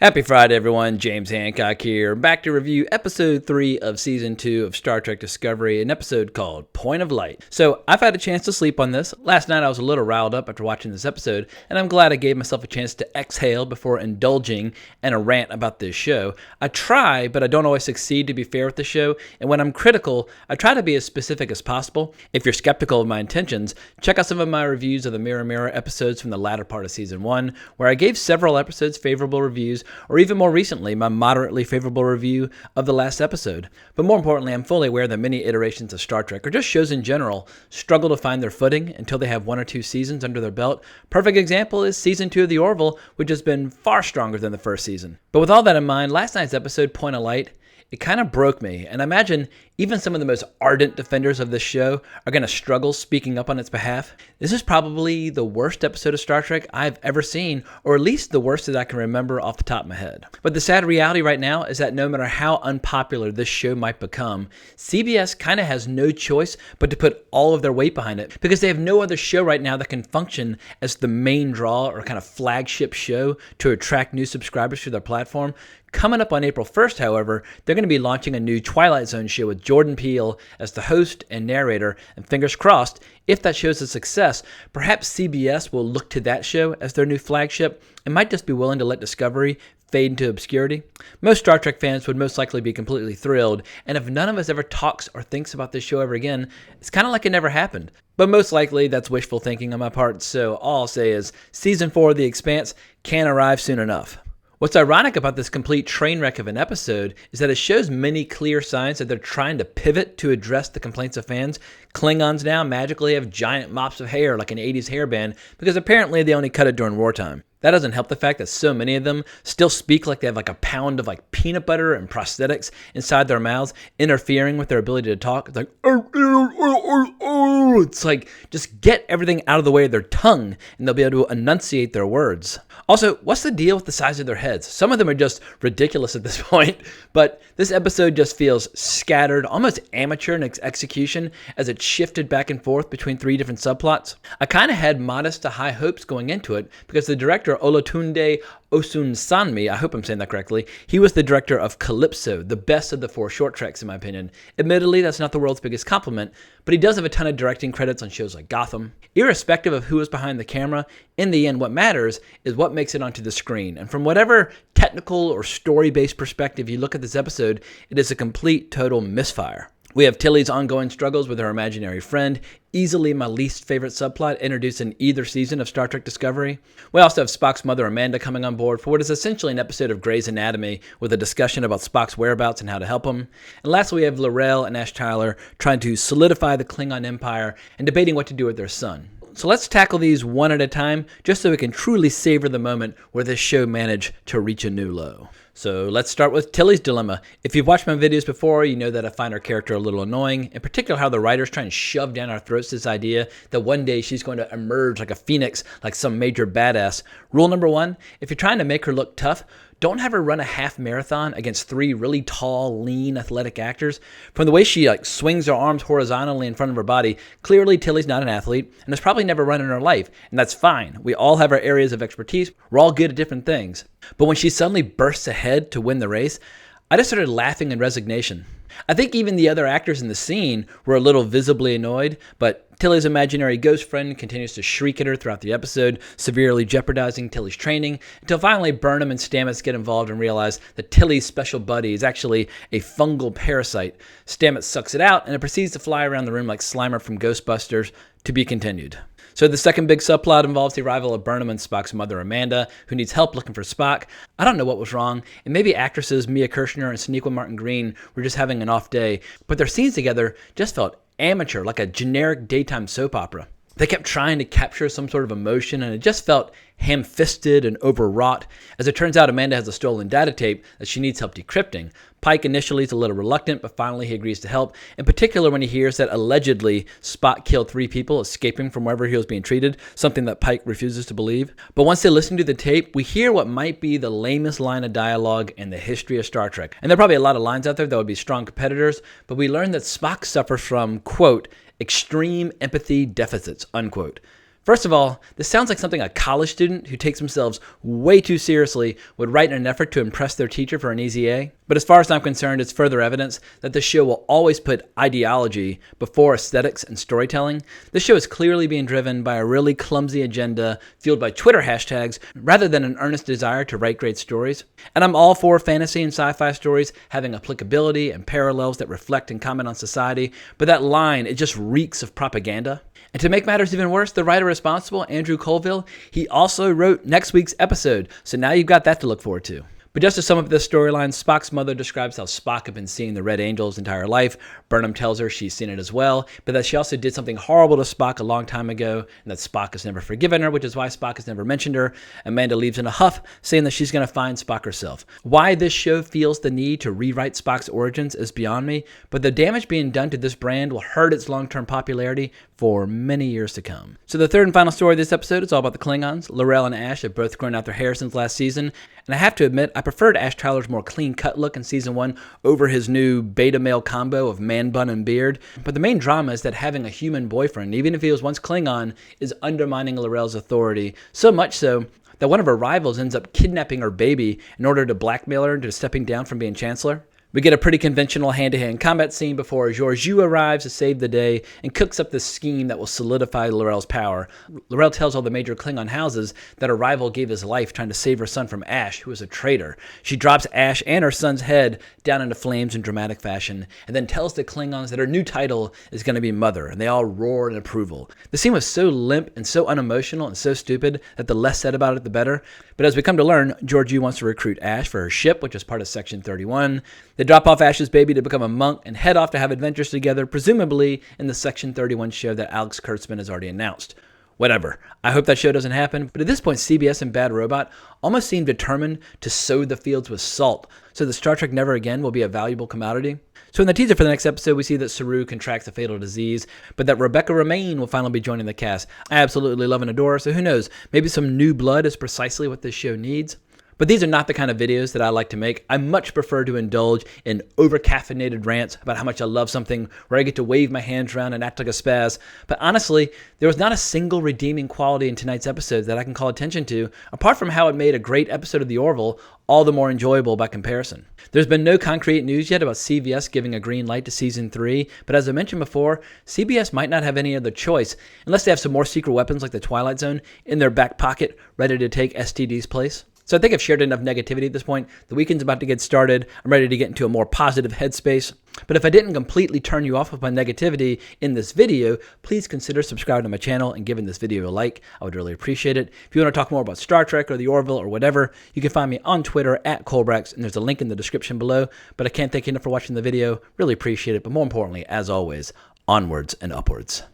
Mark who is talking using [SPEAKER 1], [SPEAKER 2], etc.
[SPEAKER 1] Happy Friday, everyone. James Hancock here, back to review episode 3 of season 2 of Star Trek Discovery, an episode called Point of Light. So I've had a chance to sleep on this. Last night I was a little riled up after watching this episode, and I'm glad I gave myself a chance to exhale before indulging in a rant about this show. I try, but I don't always succeed to be fair with the show, and when I'm critical, I try to be as specific as possible. If you're skeptical of my intentions, check out some of my reviews of the Mirror Mirror episodes from the latter part of season 1, where I gave several episodes favorable reviews, or even more recently, my moderately favorable review of the last episode. But more importantly, I'm fully aware that many iterations of Star Trek, or just shows in general, struggle to find their footing until they have 1 or 2 seasons under their belt. Perfect example is season 2 of The Orville, which has been far stronger than the first season. But with all that in mind, last night's episode, Point of Light, it kind of broke me, and I imagine even some of the most ardent defenders of this show are going to struggle speaking up on its behalf. This is probably the worst episode of Star Trek I've ever seen, or at least the worst that I can remember off the top of my head. But the sad reality right now is that no matter how unpopular this show might become, CBS kind of has no choice but to put all of their weight behind it, because they have no other show right now that can function as the main draw or kind of flagship show to attract new subscribers to their platform. Coming up on April 1st, however, they're going to be launching a new Twilight Zone show with Jordan Peele as the host and narrator, and fingers crossed, if that show's a success, perhaps CBS will look to that show as their new flagship and might just be willing to let Discovery fade into obscurity. Most Star Trek fans would most likely be completely thrilled, and if none of us ever talks or thinks about this show ever again, it's kind of like it never happened. But most likely that's wishful thinking on my part, so all I'll say is Season 4 of The Expanse can't arrive soon enough. What's ironic about this complete train wreck of an episode is that it shows many clear signs that they're trying to pivot to address the complaints of fans. Klingons now magically have giant mops of hair like an 80s hairband because apparently they only cut it during wartime. That doesn't help the fact that so many of them still speak like they have like a pound of like peanut butter and prosthetics inside their mouths, interfering with their ability to talk. It's like, it's like, just get everything out of the way of their tongue and they'll be able to enunciate their words. Also, what's the deal with the size of their heads? Some of them are just ridiculous at this point, but this episode just feels scattered, almost amateur in its execution as it shifted back and forth between 3 different subplots. I kind of had modest to high hopes going into it because the director Olatunde Osunsanmi, I hope I'm saying that correctly, he was the director of Calypso, the best of the 4 short treks in my opinion. Admittedly, that's not the world's biggest compliment, but he does have a ton of directing credits on shows like Gotham. Irrespective of who is behind the camera, in the end what matters is what makes it onto the screen. And from whatever technical or story-based perspective you look at this episode, it is a complete, total misfire. We have Tilly's ongoing struggles with her imaginary friend, easily my least favorite subplot introduced in either season of Star Trek Discovery. We also have Spock's mother Amanda coming on board for what is essentially an episode of Grey's Anatomy with a discussion about Spock's whereabouts and how to help him. And lastly, we have L'Rell and Ash Tyler trying to solidify the Klingon Empire and debating what to do with their son. So let's tackle these one at a time, just so we can truly savor the moment where this show managed to reach a new low. So let's start with Tillys Dilemma. If you've watched my videos before, you know that I find her character a little annoying, in particular how the writers try and shove down our throats this idea that one day she's going to emerge like a phoenix, like some major badass. Rule number 1, if you're trying to make her look tough, don't have her run a half marathon against 3 really tall, lean, athletic actors. From the way she swings her arms horizontally in front of her body, clearly Tilly's not an athlete and has probably never run in her life. And that's fine. We all have our areas of expertise. We're all good at different things. But when she suddenly bursts ahead to win the race, I just started laughing in resignation. I think even the other actors in the scene were a little visibly annoyed, but Tilly's imaginary ghost friend continues to shriek at her throughout the episode, severely jeopardizing Tilly's training, until finally Burnham and Stamets get involved and realize that Tilly's special buddy is actually a fungal parasite. Stamets sucks it out, and it proceeds to fly around the room like Slimer from Ghostbusters, to be continued. So the second big subplot involves the arrival of Burnham and Spock's mother Amanda, who needs help looking for Spock. I don't know what was wrong, and maybe actresses Mia Kirshner and Sonequa Martin Green were just having an off day, but their scenes together just felt amateur, like a generic daytime soap opera. They kept trying to capture some sort of emotion, and it just felt ham-fisted and overwrought. As it turns out, Amanda has a stolen data tape that she needs help decrypting. Pike initially is a little reluctant, but finally he agrees to help, in particular when he hears that allegedly Spock killed 3 people escaping from wherever he was being treated, something that Pike refuses to believe. But once they listen to the tape, we hear what might be the lamest line of dialogue in the history of Star Trek. And there are probably a lot of lines out there that would be strong competitors, but we learn that Spock suffers from, quote, extreme empathy deficits, unquote. First of all, this sounds like something a college student who takes themselves way too seriously would write in an effort to impress their teacher for an easy A. But as far as I'm concerned, it's further evidence that this show will always put ideology before aesthetics and storytelling. This show is clearly being driven by a really clumsy agenda fueled by Twitter hashtags rather than an earnest desire to write great stories. And I'm all for fantasy and sci-fi stories having applicability and parallels that reflect and comment on society, but that line, it just reeks of propaganda. And to make matters even worse, the writer responsible, Andrew Colville, he also wrote next week's episode, so now you've got that to look forward to. But just to sum up this storyline, Spock's mother describes how Spock had been seeing the Red Angel his entire life. Burnham tells her she's seen it as well, but that she also did something horrible to Spock a long time ago, and that Spock has never forgiven her, which is why Spock has never mentioned her. Amanda leaves in a huff, saying that she's going to find Spock herself. Why this show feels the need to rewrite Spock's origins is beyond me, but the damage being done to this brand will hurt its long-term popularity for many years to come. So the third and final story of this episode is all about the Klingons. L'Rell and Ash have both grown out their hair since last season, and I have to admit, I preferred Ash Tyler's more clean-cut look in Season 1 over his new beta-male combo of man bun and beard. But the main drama is that having a human boyfriend, even if he was once Klingon, is undermining L'Rell's authority, so much so that one of her rivals ends up kidnapping her baby in order to blackmail her into stepping down from being Chancellor. We get a pretty conventional hand-to-hand combat scene before Georgiou arrives to save the day and cooks up this scheme that will solidify L'Rell's power. L'Rell tells all the major Klingon houses that her rival gave his life trying to save her son from Ash, who is a traitor. She drops Ash and her son's head down into flames in dramatic fashion, and then tells the Klingons that her new title is going to be Mother, and they all roar in approval. The scene was so limp and so unemotional and so stupid that the less said about it, the better. But as we come to learn, Georgiou wants to recruit Ash for her ship, which is part of Section 31. They drop off Ash's baby to become a monk and head off to have adventures together, presumably in the Section 31 show that Alex Kurtzman has already announced. Whatever. I hope that show doesn't happen, but at this point, CBS and Bad Robot almost seem determined to sow the fields with salt, so that Star Trek Never Again will be a valuable commodity. So in the teaser for the next episode, we see that Saru contracts a fatal disease, but that Rebecca Romaine will finally be joining the cast. I absolutely love and adore her, so who knows, maybe some new blood is precisely what this show needs. But these are not the kind of videos that I like to make. I much prefer to indulge in over-caffeinated rants about how much I love something, where I get to wave my hands around and act like a spaz. But honestly, there was not a single redeeming quality in tonight's episode that I can call attention to, apart from how it made a great episode of The Orville all the more enjoyable by comparison. There's been no concrete news yet about CBS giving a green light to Season 3, but as I mentioned before, CBS might not have any other choice, unless they have some more secret weapons like the Twilight Zone in their back pocket, ready to take STD's place. So I think I've shared enough negativity at this point. The weekend's about to get started. I'm ready to get into a more positive headspace. But if I didn't completely turn you off with my negativity in this video, please consider subscribing to my channel and giving this video a like. I would really appreciate it. If you want to talk more about Star Trek or The Orville or whatever, you can find me on Twitter at Colbrax, and there's a link in the description below. But I can't thank you enough for watching the video. Really appreciate it. But more importantly, as always, onwards and upwards.